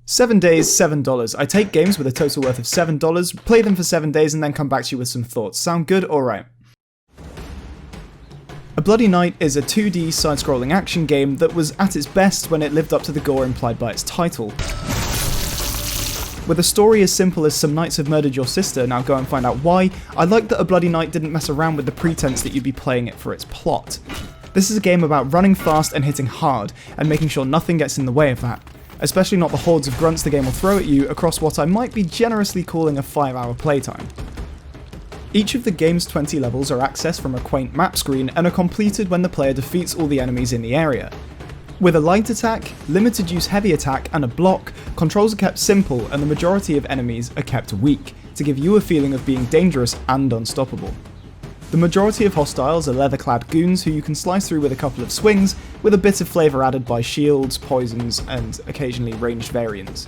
7 days, $7. I take games with a total worth of $7, play them for 7 days, and then come back to you with some thoughts. Sound good? Alright. A Bloody Night is a 2D side-scrolling action game that was at its best when it lived up to the gore implied by its title. With a story as simple as some knights have murdered your sister, now go and find out why, I like that A Bloody Night didn't mess around with the pretense that you'd be playing it for its plot. This is a game about running fast and hitting hard, and making sure nothing gets in the way of that. Especially not the hordes of grunts the game will throw at you across what I might be generously calling a 5-hour playtime. Each of the game's 20 levels are accessed from a quaint map screen and are completed when the player defeats all the enemies in the area. With a light attack, limited use heavy attack, and a block, controls are kept simple and the majority of enemies are kept weak, to give you a feeling of being dangerous and unstoppable. The majority of hostiles are leather-clad goons who you can slice through with a couple of swings, with a bit of flavour added by shields, poisons, and occasionally ranged variants.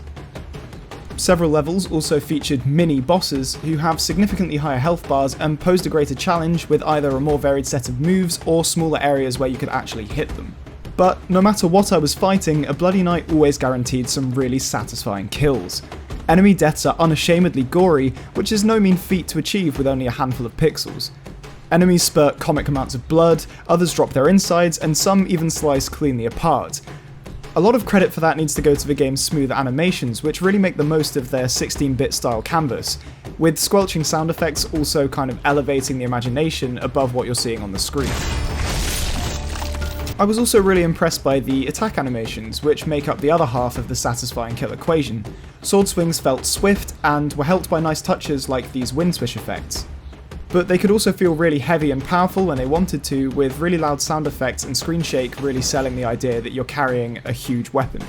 Several levels also featured mini-bosses who have significantly higher health bars and posed a greater challenge with either a more varied set of moves or smaller areas where you could actually hit them. But no matter what I was fighting, A Bloody Night always guaranteed some really satisfying kills. Enemy deaths are unashamedly gory, which is no mean feat to achieve with only a handful of pixels. Enemies spurt comic amounts of blood, others drop their insides, and some even slice cleanly apart. A lot of credit for that needs to go to the game's smooth animations, which really make the most of their 16-bit style canvas, with squelching sound effects also kind of elevating the imagination above what you're seeing on the screen. I was also really impressed by the attack animations, which make up the other half of the satisfying kill equation. Sword swings felt swift, and were helped by nice touches like these wind swish effects. But they could also feel really heavy and powerful when they wanted to, with really loud sound effects and screen shake really selling the idea that you're carrying a huge weapon.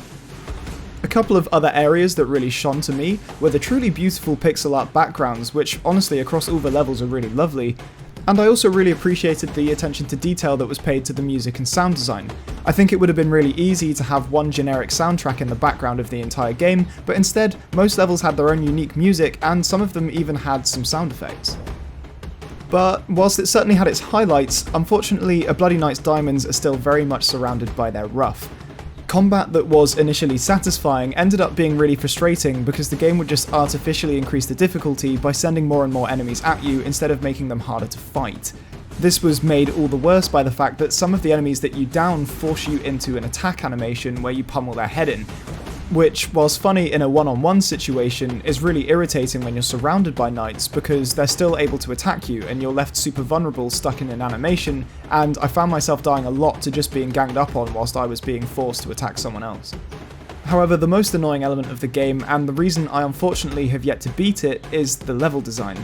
A couple of other areas that really shone to me were the truly beautiful pixel art backgrounds, which honestly across all the levels are really lovely, and I also really appreciated the attention to detail that was paid to the music and sound design. I think it would have been really easy to have one generic soundtrack in the background of the entire game, but instead, most levels had their own unique music, and some of them even had some sound effects. But whilst it certainly had its highlights, unfortunately A Bloody Night's diamonds are still very much surrounded by their rough. Combat that was initially satisfying ended up being really frustrating because the game would just artificially increase the difficulty by sending more and more enemies at you instead of making them harder to fight. This was made all the worse by the fact that some of the enemies that you down force you into an attack animation where you pummel their head in, which, whilst funny in a one-on-one situation, is really irritating when you're surrounded by knights because they're still able to attack you and you're left super vulnerable stuck in an animation, and I found myself dying a lot to just being ganged up on whilst I was being forced to attack someone else. However, the most annoying element of the game, and the reason I unfortunately have yet to beat it, is the level design.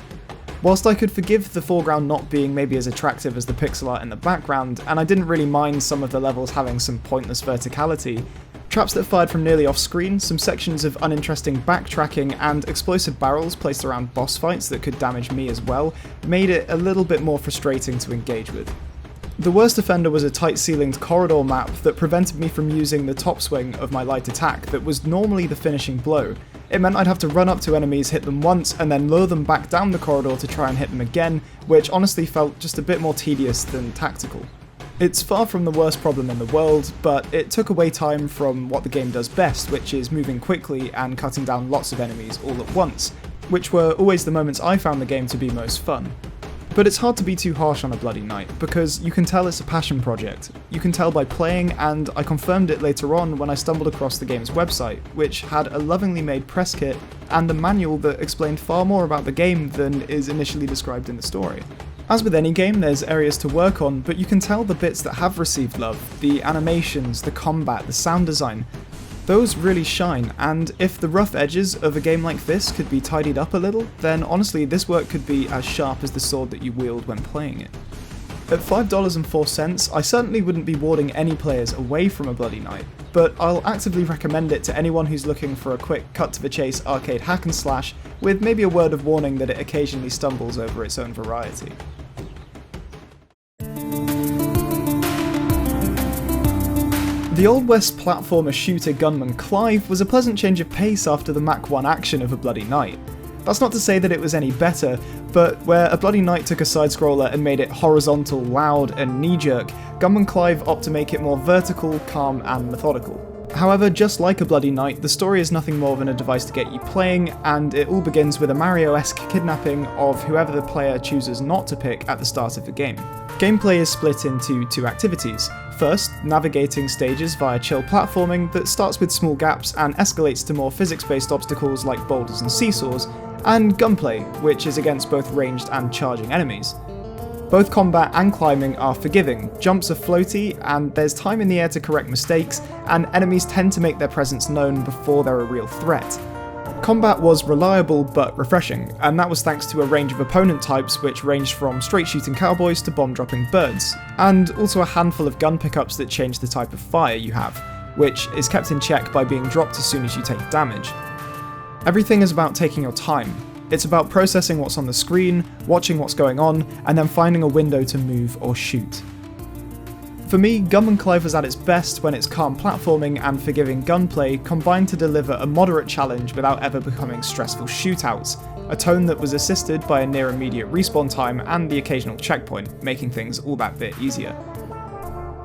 Whilst I could forgive the foreground not being maybe as attractive as the pixel art in the background, and I didn't really mind some of the levels having some pointless verticality, traps that fired from nearly off-screen, some sections of uninteresting backtracking, and explosive barrels placed around boss fights that could damage me as well, made it a little bit more frustrating to engage with. The worst offender was a tight-ceilinged corridor map that prevented me from using the top swing of my light attack that was normally the finishing blow. It meant I'd have to run up to enemies, hit them once, and then lure them back down the corridor to try and hit them again, which honestly felt just a bit more tedious than tactical. It's far from the worst problem in the world, but it took away time from what the game does best, which is moving quickly and cutting down lots of enemies all at once, which were always the moments I found the game to be most fun. But it's hard to be too harsh on A Bloody Night, because you can tell it's a passion project. You can tell by playing, and I confirmed it later on when I stumbled across the game's website, which had a lovingly made press kit and a manual that explained far more about the game than is initially described in the story. As with any game, there's areas to work on, but you can tell the bits that have received love, the animations, the combat, the sound design, those really shine, and if the rough edges of a game like this could be tidied up a little, then honestly this work could be as sharp as the sword that you wield when playing it. At $5.04, I certainly wouldn't be warding any players away from A Bloody Night, but I'll actively recommend it to anyone who's looking for a quick cut-to-the-chase arcade hack and slash, with maybe a word of warning that it occasionally stumbles over its own variety. The Old West platformer shooter Gunman Clive was a pleasant change of pace after the Mach 1 action of A Bloody Night. That's not to say that it was any better, but where A Bloody Night took a side-scroller and made it horizontal, loud, and knee-jerk, Gunman Clive opted to make it more vertical, calm, and methodical. However, just like a Bloody Night, the story is nothing more than a device to get you playing, and it all begins with a Mario-esque kidnapping of whoever the player chooses not to pick at the start of the game. Gameplay is split into two activities. First, navigating stages via chill platforming that starts with small gaps and escalates to more physics-based obstacles like boulders and seesaws, and gunplay, which is against both ranged and charging enemies. Both combat and climbing are forgiving, jumps are floaty, and there's time in the air to correct mistakes, and enemies tend to make their presence known before they're a real threat. Combat was reliable but refreshing, and that was thanks to a range of opponent types which ranged from straight shooting cowboys to bomb dropping birds, and also a handful of gun pickups that change the type of fire you have, which is kept in check by being dropped as soon as you take damage. Everything is about taking your time. It's about processing what's on the screen, watching what's going on, and then finding a window to move or shoot. For me, Gunman Clive was at its best when its calm platforming and forgiving gunplay combined to deliver a moderate challenge without ever becoming stressful shootouts, a tone that was assisted by a near immediate respawn time and the occasional checkpoint, making things all that bit easier.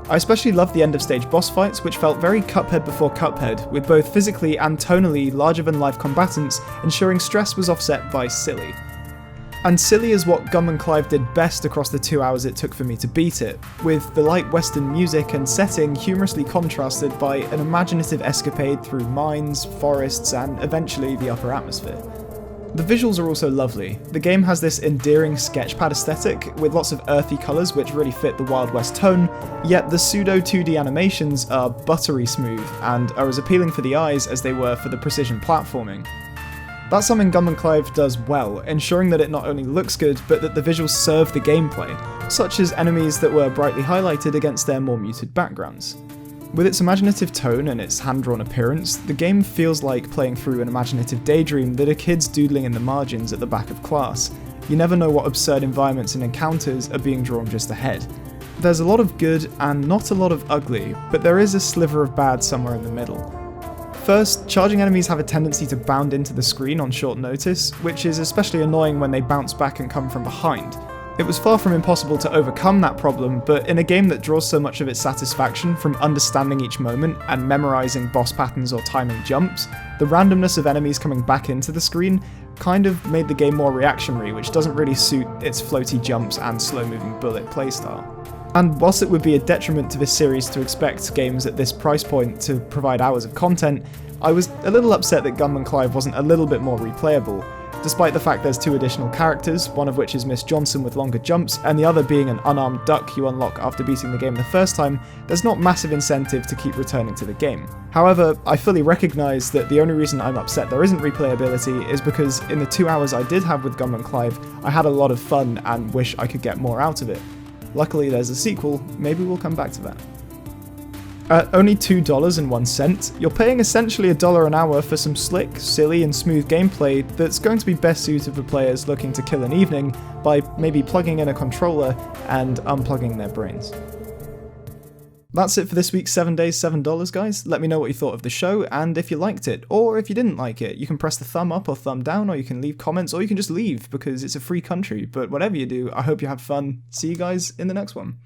I especially loved the end of stage boss fights, which felt very Cuphead before Cuphead, with both physically and tonally larger than life combatants, ensuring stress was offset by silly. And silly is what Gunman Clive did best across the 2 hours it took for me to beat it, with the light western music and setting humorously contrasted by an imaginative escapade through mines, forests, and eventually the upper atmosphere. The visuals are also lovely. The game has this endearing sketchpad aesthetic, with lots of earthy colours which really fit the Wild West tone, yet the pseudo 2D animations are buttery smooth, and are as appealing for the eyes as they were for the precision platforming. That's something Gunman Clive does well, ensuring that it not only looks good, but that the visuals serve the gameplay, such as enemies that were brightly highlighted against their more muted backgrounds. With its imaginative tone and its hand-drawn appearance, the game feels like playing through an imaginative daydream that are kids doodling in the margins at the back of class. You never know what absurd environments and encounters are being drawn just ahead. There's a lot of good and not a lot of ugly, but there is a sliver of bad somewhere in the middle. First, charging enemies have a tendency to bound into the screen on short notice, which is especially annoying when they bounce back and come from behind. It was far from impossible to overcome that problem, but in a game that draws so much of its satisfaction from understanding each moment and memorizing boss patterns or timing jumps, the randomness of enemies coming back into the screen kind of made the game more reactionary, which doesn't really suit its floaty jumps and slow-moving bullet playstyle. And whilst it would be a detriment to this series to expect games at this price point to provide hours of content, I was a little upset that Gunman Clive wasn't a little bit more replayable. Despite the fact there's 2 additional characters, one of which is Miss Johnson with longer jumps, and the other being an unarmed duck you unlock after beating the game the first time, there's not massive incentive to keep returning to the game. However, I fully recognise that the only reason I'm upset there isn't replayability is because in the 2 hours I did have with Gunman Clive, I had a lot of fun and wish I could get more out of it. Luckily there's a sequel, maybe we'll come back to that. At only $2.01, you're paying essentially $1 an hour for some slick, silly and smooth gameplay that's going to be best suited for players looking to kill an evening by maybe plugging in a controller and unplugging their brains. That's it for this week's 7 Days, $7 guys. Let me know what you thought of the show and if you liked it, or if you didn't like it. You can press the thumb up or thumb down, or you can leave comments, or you can just leave because it's a free country. But whatever you do, I hope you have fun. See you guys in the next one.